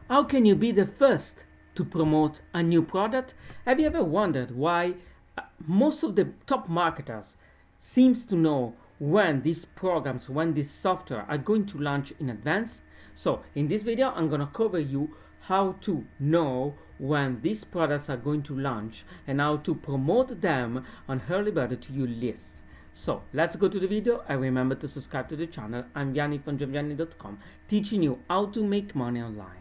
How can you be the first to promote a new product? Have you ever wondered why most of the top marketers seems to know when these programs, when this software are going to launch in advance? So in this video, I'm going to cover you how to know when these products are going to launch and how to promote them on early bird to your list. So let's go to the video, and remember to subscribe to the channel. I'm Gianni from gianni.com, teaching you how to make money online.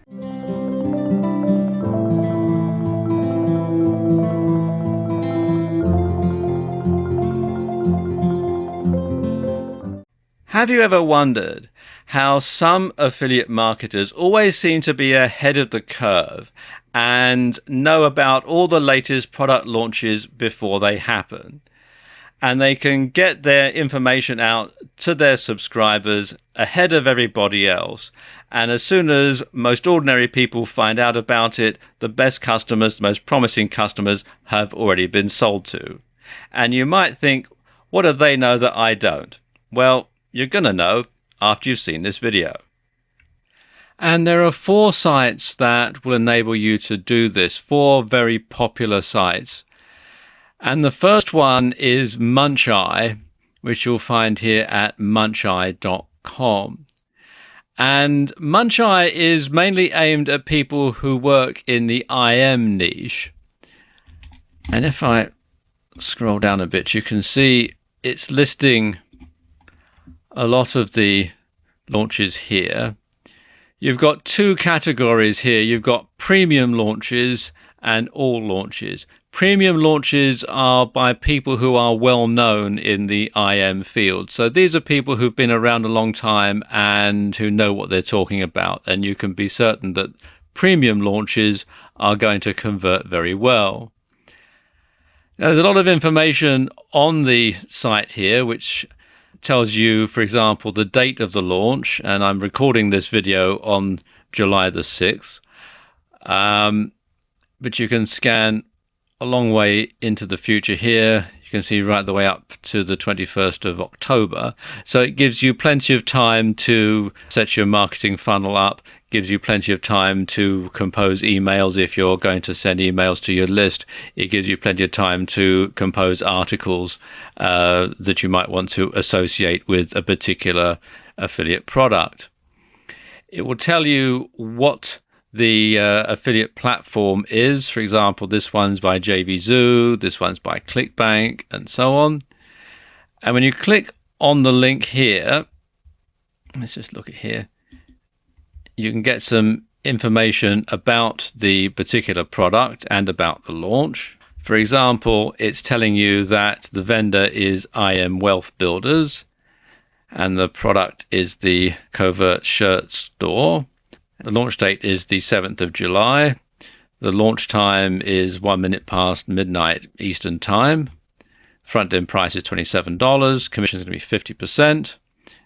Have you ever wondered how some affiliate marketers always seem to be ahead of the curve and know about all the latest product launches before they happen? And they can get their information out to their subscribers ahead of everybody else. And as soon as most ordinary people find out about it, the best customers, the most promising customers have already been sold to. And you might think, what do they know that I don't? Well, you're going to know after you've seen this video. And there are 4 sites that will enable you to do this, 4 very popular sites. And the first one is Muncheye, which you'll find here at muncheye.com. And Muncheye is mainly aimed at people who work in the IM niche. And if I scroll down a bit, you can see it's listing a lot of the launches here. You've got 2 categories here. You've got premium launches and all launches. Premium launches are by people who are well known in the IM field. So these are people who've been around a long time and who know what they're talking about. And you can be certain that premium launches are going to convert very well. Now, there's a lot of information on the site here, which tells you, for example, the date of the launch. And I'm recording this video on July the 6th. But you can scan a long way into the future here. You can see right the way up to the 21st of October. So it gives you plenty of time to set your marketing funnel up, gives you plenty of time to compose emails if you're going to send emails to your list. It gives you plenty of time to compose articles that you might want to associate with a particular affiliate product. It will tell you what the affiliate platform is. For example, this one's by JVZoo, this one's by ClickBank, and so on. And when you click on the link here, let's just look at here, you can get some information about the particular product and about the launch. For example, it's telling you that the vendor is IM Wealth Builders and the product is the Covert Shirt Store. The launch date is the 7th of July. The launch time is 1 minute past midnight Eastern Time. Front end price is $27. Commission is going to be 50%.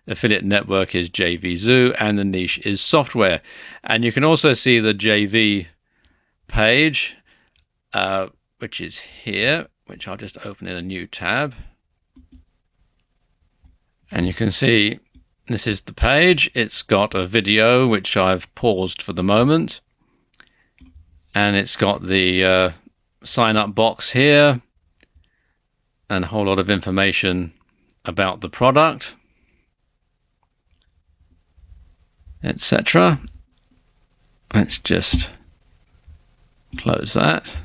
Affiliate network is JVZoo, and the niche is software. And you can also see the JV page, which is here, which I'll just open in a new tab. And you can see this is the page. It's got a video, which I've paused for the moment. And it's got the sign up box here and a whole lot of information about the product, etc. Let's just close that.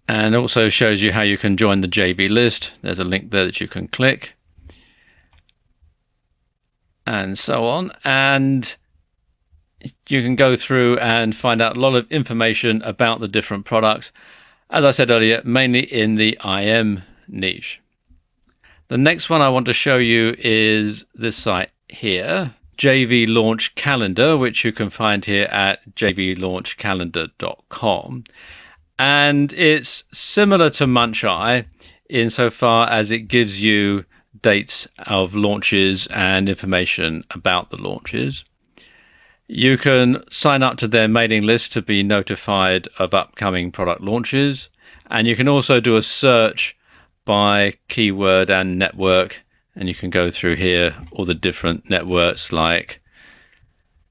And also shows you how you can join the JV list. There's a link there that you can click, and so on. And you can go through and find out a lot of information about the different products. As I said earlier, mainly in the IM niche. The next one I want to show you is this site here, JV Launch Calendar, which you can find here at jvlaunchcalendar.com. And it's similar to Muncheye insofar as it gives you dates of launches and information about the launches. You can sign up to their mailing list to be notified of upcoming product launches. And you can also do a search by keyword and network. And you can go through here all the different networks like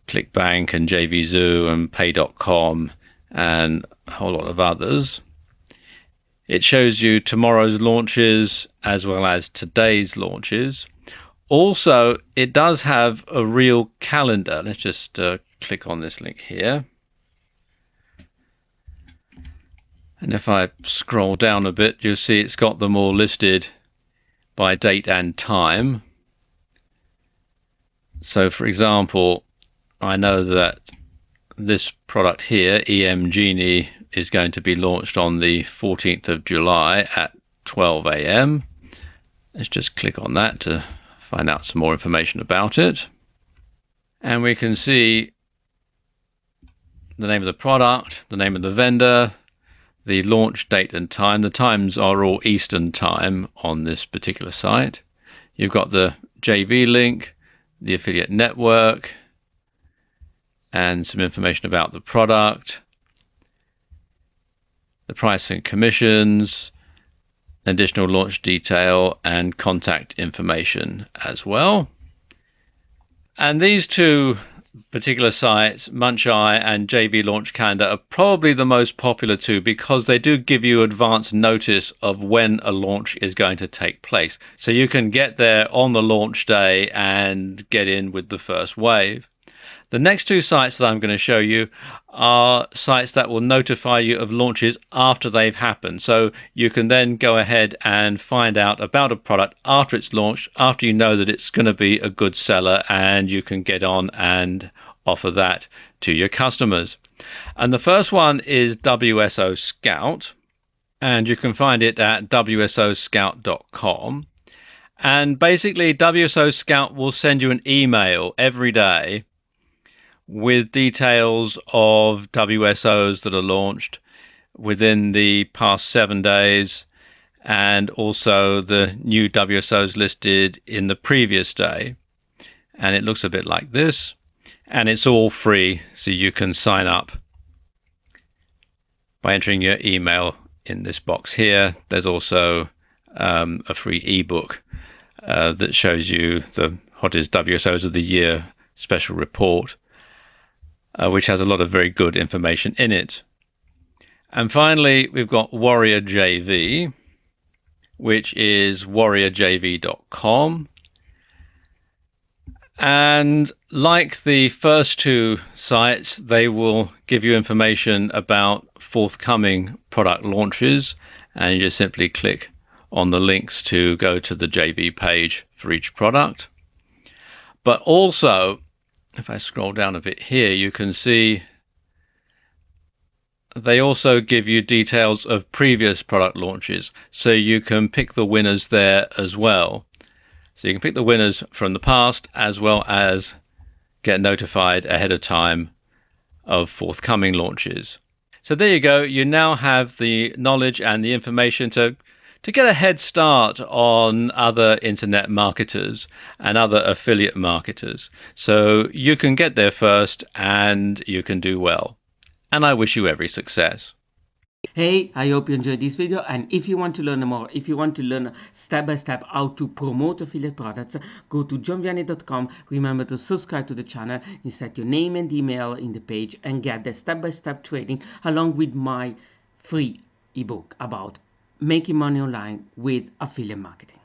ClickBank and JVZoo and Pay.com and a whole lot of others. It shows you tomorrow's launches as well as today's launches. Also, it does have a real calendar. Let's just click on this link here. And if I scroll down a bit, you'll see it's got them all listed by date and time. So, for example, I know that this product here, EM Genie, is going to be launched on the 14th of July at 12 AM. Let's just click on that to find out some more information about it. And we can see the name of the product, the name of the vendor, the launch date and time. The times are all Eastern time on this particular site. You've got the JV link, the affiliate network, and some information about the product, the price and commissions, additional launch detail, and contact information as well. And these two particular sites, Muncheye and JV Launch Calendar, are probably the most popular two because they do give you advance notice of when a launch is going to take place. So you can get there on the launch day and get in with the first wave. The next two sites that I'm going to show you are sites that will notify you of launches after they've happened. So you can then go ahead and find out about a product after it's launched, after you know that it's going to be a good seller, and you can get on and offer that to your customers. And the first one is WSO Scout, and you can find it at wsoscout.com. And basically, WSO Scout will send you an email every day with details of WSOs that are launched within the past 7 days, and also the new WSOs listed in the previous day. And it looks a bit like this, and it's all free, so you can sign up by entering your email in this box here. There's also a free ebook that shows you the hottest WSOs of the year special report, which has a lot of very good information in it. And finally, we've got Warrior JV, which is warriorjv.com. And like the first two sites, they will give you information about forthcoming product launches, and you just simply click on the links to go to the JV page for each product. But also, if I scroll down a bit here, you can see they also give you details of previous product launches, so you can pick the winners there as well. So you can pick the winners from the past as well as get notified ahead of time of forthcoming launches. So there you go. You now have the knowledge and the information to get a head start on other internet marketers and other affiliate marketers. So you can get there first and you can do well. And I wish you every success. Hey, I hope you enjoyed this video, and if you want to learn more, if you want to learn step by step how to promote affiliate products, go to johnvianney.com. Remember to subscribe to the channel, you set your name and email in the page, and get the step-by-step training along with my free ebook about making money online with affiliate marketing.